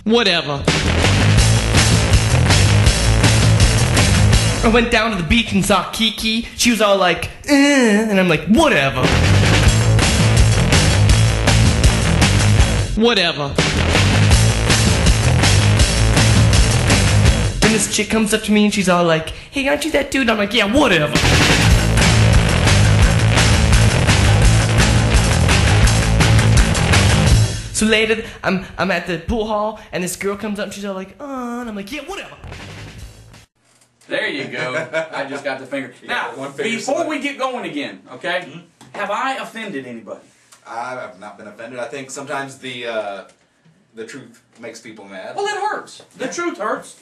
Whatever. I went down to the beach and saw Kiki. She was all like, and I'm like, whatever. Whatever. Then this chick comes up to me and she's all like, hey, aren't you that dude? I'm like, yeah, whatever. So later, I'm at the pool hall and this girl comes up and she's all like, and I'm like, yeah, whatever. There you go. I just got the finger. Now, before we get going again, okay, have I offended anybody? I have not been offended. I think sometimes the truth makes people mad. Well, it hurts. The truth hurts.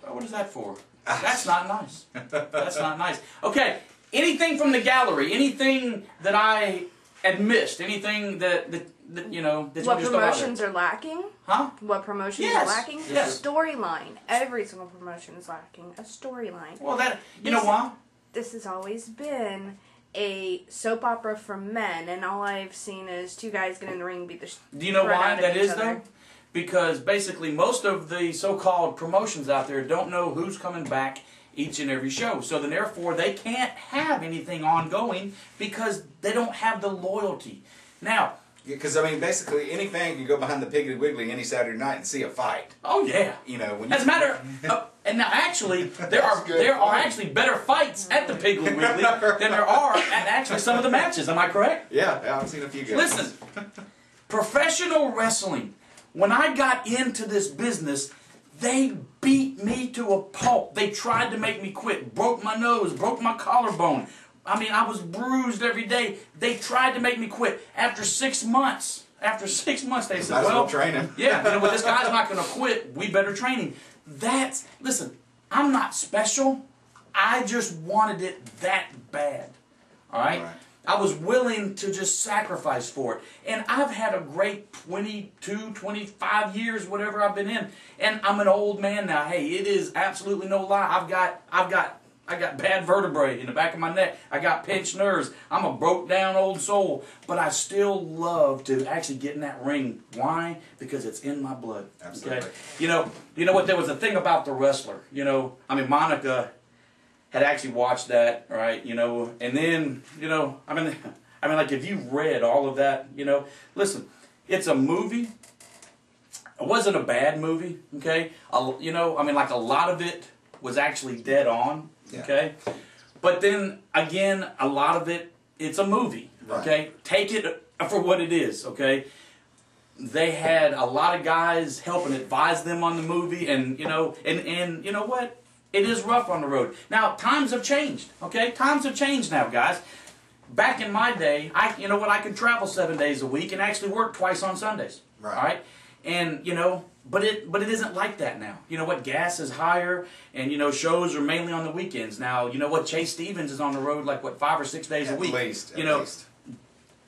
What is that for? That's not nice. That's not nice. Okay, anything from the gallery, anything that I had missed, anything that you know, that what you just promotions are lacking? Huh? What promotions are lacking? Yes. Storyline. Every single promotion is lacking a storyline. Well, that you know why? This has always been a soap opera for men, and all I've seen is two guys get in the ring and beat the Do you know why that is other. though? Because basically most of the so-called promotions out there don't know who's coming back each and every show. So then therefore they can't have anything ongoing because they don't have the loyalty. Now, because I mean, basically, any fan can go behind the Piggly Wiggly any Saturday night and see a fight. Oh yeah, you know. When as a matter, and now actually there are actually better fights at the Piggly Wiggly than there are at actually some of the matches. Am I correct? Yeah, I've seen a few guys. Listen, professional wrestling. When I got into this business, they beat me to a pulp. They tried to make me quit. Broke my nose. Broke my collarbone. I mean, I was bruised every day. They tried to make me quit. After 6 months, they said, well, train him. Yeah, you know what, this guy's not going to quit. We better train him. Listen, I'm not special. I just wanted it that bad. All right? I was willing to just sacrifice for it. And I've had a great 22, 25 years, whatever I've been in. And I'm an old man now. Hey, it is absolutely no lie. I got bad vertebrae in the back of my neck. I got pinched nerves. I'm a broke down old soul. But I still love to actually get in that ring. Why? Because it's in my blood. Absolutely. Okay? You know what? There was a thing about The Wrestler. You know, I mean, Monica had actually watched that, right? You know, and then, you know, I mean, like if you've read all of that, you know, listen, it's a movie. It wasn't a bad movie, okay? You know, I mean, like a lot of it was actually dead on, okay? But then, again, a lot of it, it's a movie, okay? Take it for what it is, okay? They had a lot of guys helping advise them on the movie, and, you know, and you know what? It is rough on the road. Now, times have changed, okay? Times have changed now, guys. Back in my day, you know what? I could travel 7 days a week and actually work twice on Sundays, all right? And, you know, but it isn't like that now. You know what? Gas is higher, and, you know, shows are mainly on the weekends. Now, you know what? Chase Stevens is on the road like, what, 5 or 6 days a week? At least.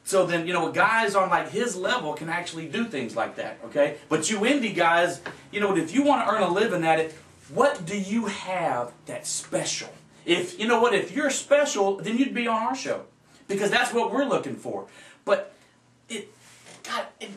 So then, you know, guys on like his level can actually do things like that, okay? But you indie guys, you know, if you want to earn a living at it, what do you have that's special? If, you know what, if you're special, then you'd be on our show. Because that's what we're looking for. But it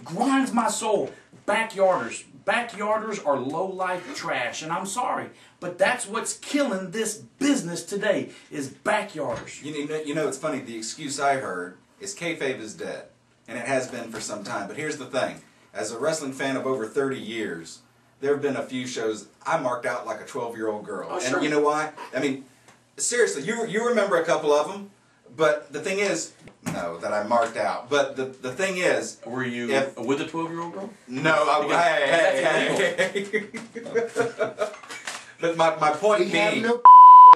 grinds my soul. Backyarders. Backyarders are low-life trash, and I'm sorry. But that's what's killing this business today, is backyarders. You know, it's funny, the excuse I heard is kayfabe is dead. And it has been for some time. But here's the thing. As a wrestling fan of over 30 years, there have been a few shows I marked out like a 12-year-old girl. Oh, sure. And you know why? I mean, seriously, you remember a couple of them, but the thing is, no, that I marked out. But the thing is... Were you with a 12-year-old girl? No, hey. But my point being... We have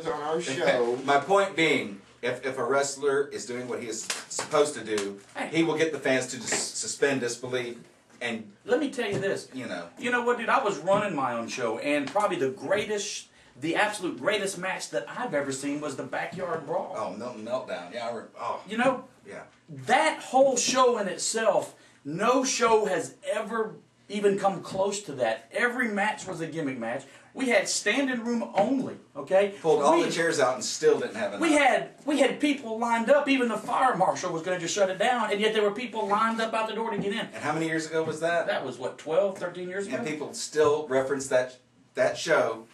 no on our show. My point being, if a wrestler is doing what he is supposed to do, he will get the fans to suspend disbelief. And let me tell you this. You know what, dude? I was running my own show, and probably the absolute greatest match that I've ever seen was the Backyard Brawl. Oh, Meltdown. Yeah. You know? Yeah. That whole show in itself, no show has ever even come close to that. Every match was a gimmick match. We had standing room only. Okay. Pulled all the chairs out and still didn't have enough. We had people lined up. Even the fire marshal was going to just shut it down, and yet there were people lined up out the door to get in. And how many years ago was that? That was what, 12, 13 years ago. And people still reference that show.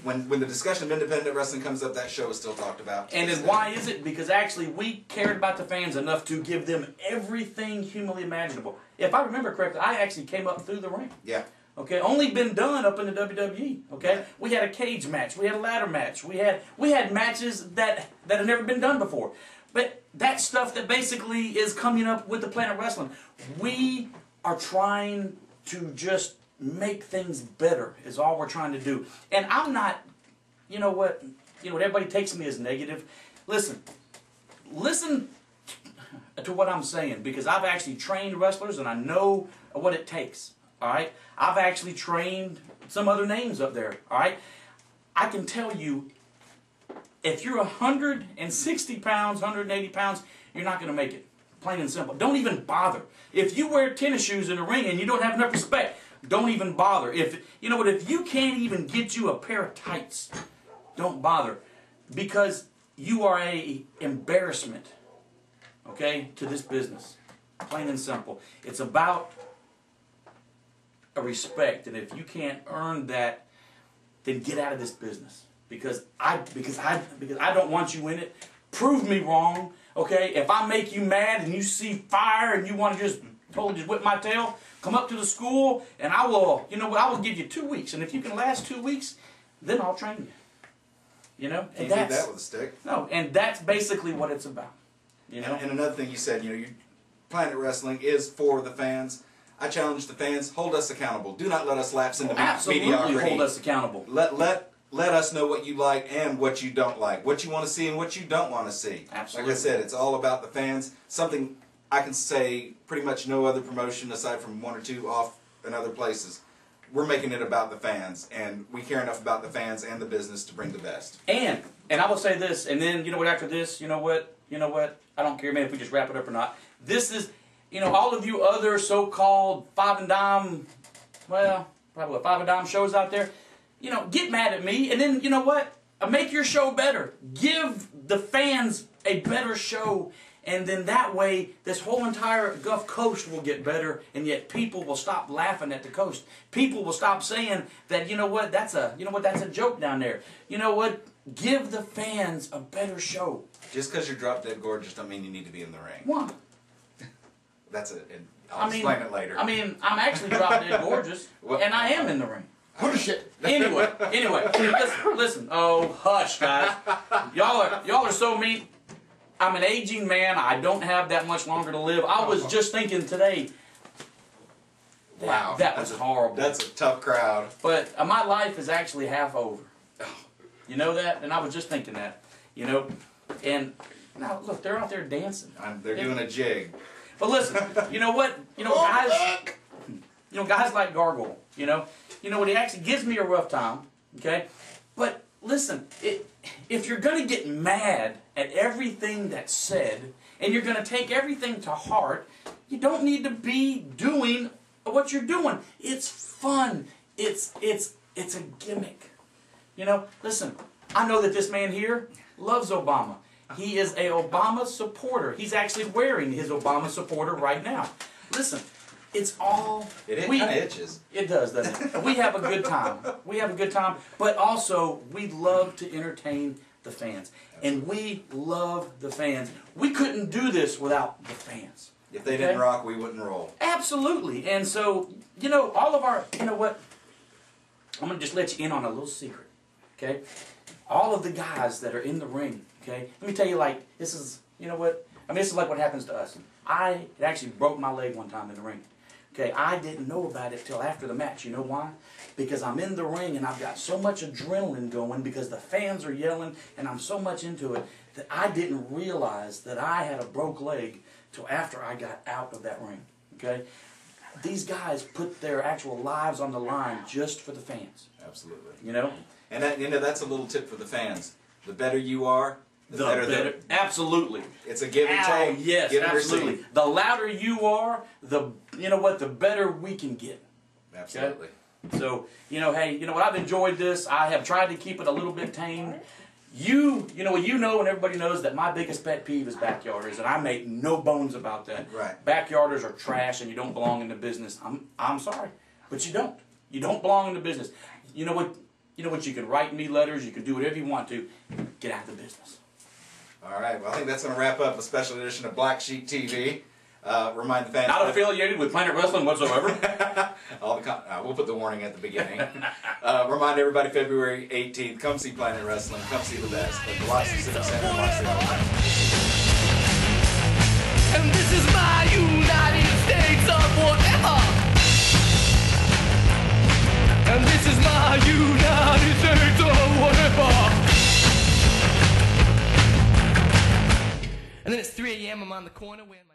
When the discussion of independent wrestling comes up, that show is still talked about. And then why is it? Because actually we cared about the fans enough to give them everything humanly imaginable. If I remember correctly, I actually came up through the ring. Yeah. Okay, only been done up in the WWE. Okay, Right. We had a cage match, we had a ladder match, we had matches that had never been done before. But that stuff that basically is coming up with the Planet Wrestling, we are trying to just make things better. Is all we're trying to do. And I'm not, you know what everybody takes me as negative. Listen to what I'm saying, because I've actually trained wrestlers and I know what it takes. All right, I've actually trained some other names up there. All right, I can tell you, if you're 160 pounds, 180 pounds, you're not going to make it. Plain and simple. Don't even bother. If you wear tennis shoes in the ring and you don't have enough respect, don't even bother. If you can't even get you a pair of tights, don't bother, because you are a embarrassment. Okay, to this business. Plain and simple. It's about a respect, and if you can't earn that, then get out of this business, because I don't want you in it. Prove me wrong, okay? If I make you mad and you see fire and you want to just totally whip my tail, come up to the school and I will, I will give you 2 weeks, and if you can last 2 weeks, then I'll train you. And Can't do that with a stick. No, and that's basically what it's about. And another thing you said, Planet Wrestling is for the fans. I challenge the fans, hold us accountable. Do not let us lapse into mediocrity. Absolutely hold us accountable. Let us know what you like and what you don't like, what you want to see and what you don't want to see. Absolutely. Like I said, it's all about the fans. Something I can say pretty much no other promotion aside from one or two off in other places. We're making it about the fans, and we care enough about the fans and the business to bring the best. And I will say this, and then after this, you know what? I don't care, man, if we just wrap it up or not. This is, all of you other so-called five and dime shows out there, get mad at me, and then, make your show better. Give the fans a better show, and then that way, this whole entire Gulf Coast will get better, and yet people will stop laughing at the coast. People will stop saying that, that's a joke down there. Give the fans a better show. Just because you're drop dead gorgeous don't mean you need to be in the ring. Why? That's it. I'll explain it later. I'm actually drop dead gorgeous, and I am in the ring. Bullshit. Anyway, listen. Oh, hush, guys. Y'all are so mean. I'm an aging man. I don't have that much longer to live. I was just thinking today. Wow, that was horrible. That's a tough crowd. But my life is actually half over. You know that? And I was just thinking that. And now look, they're out there dancing. They're doing a jig. But listen, you know what? Guys like Gargoyle. What, he actually gives me a rough time. Okay, but listen, if you're gonna get mad at everything that's said and you're gonna take everything to heart, you don't need to be doing what you're doing. It's fun. It's a gimmick. Listen, I know that this man here loves Obama. He is a Obama supporter. He's actually wearing his Obama supporter right now. Listen, it's all... It kind of itches. It does, doesn't it? We have a good time. We have a good time, but also we love to entertain the fans. And we love the fans. We couldn't do this without the fans. If they didn't rock, we wouldn't roll. Absolutely. And so, all of our... You know what? I'm going to just let you in on a little secret. Okay? All of the guys that are in the ring, okay? Let me tell you, this is, this is like what happens to us. It actually broke my leg one time in the ring. Okay, I didn't know about it till after the match. You know why? Because I'm in the ring and I've got so much adrenaline going because the fans are yelling and I'm so much into it that I didn't realize that I had a broke leg till after I got out of that ring. Okay? These guys put their actual lives on the line just for the fans. Absolutely. And that's a little tip for the fans. The better you are, the better. Absolutely. It's a give and take. Yes, give absolutely. The louder you are, the better we can get. Absolutely. Okay? So, hey, you know what? I've enjoyed this. I have tried to keep it a little bit tame. You know, and everybody knows that my biggest pet peeve is backyarders, and I make no bones about that. Right. Backyarders are trash, and you don't belong in the business. I'm sorry, but you don't. You don't belong in the business. You know what? You can write me letters. You can do whatever you want to. Get out of the business. All right. Well, I think that's going to wrap up a special edition of Blacksheep TV. Remind the fans. Not affiliated with Planet Wrestling whatsoever. We'll put the warning at the beginning. Remind everybody, February 18th, come see Planet Wrestling. Come see the best at the Loxley Civic Center in Loxley, Alabama. And this is my United States of whatever. And this is my United States of whatever. And then it's 3 a.m. I'm on the corner wearing my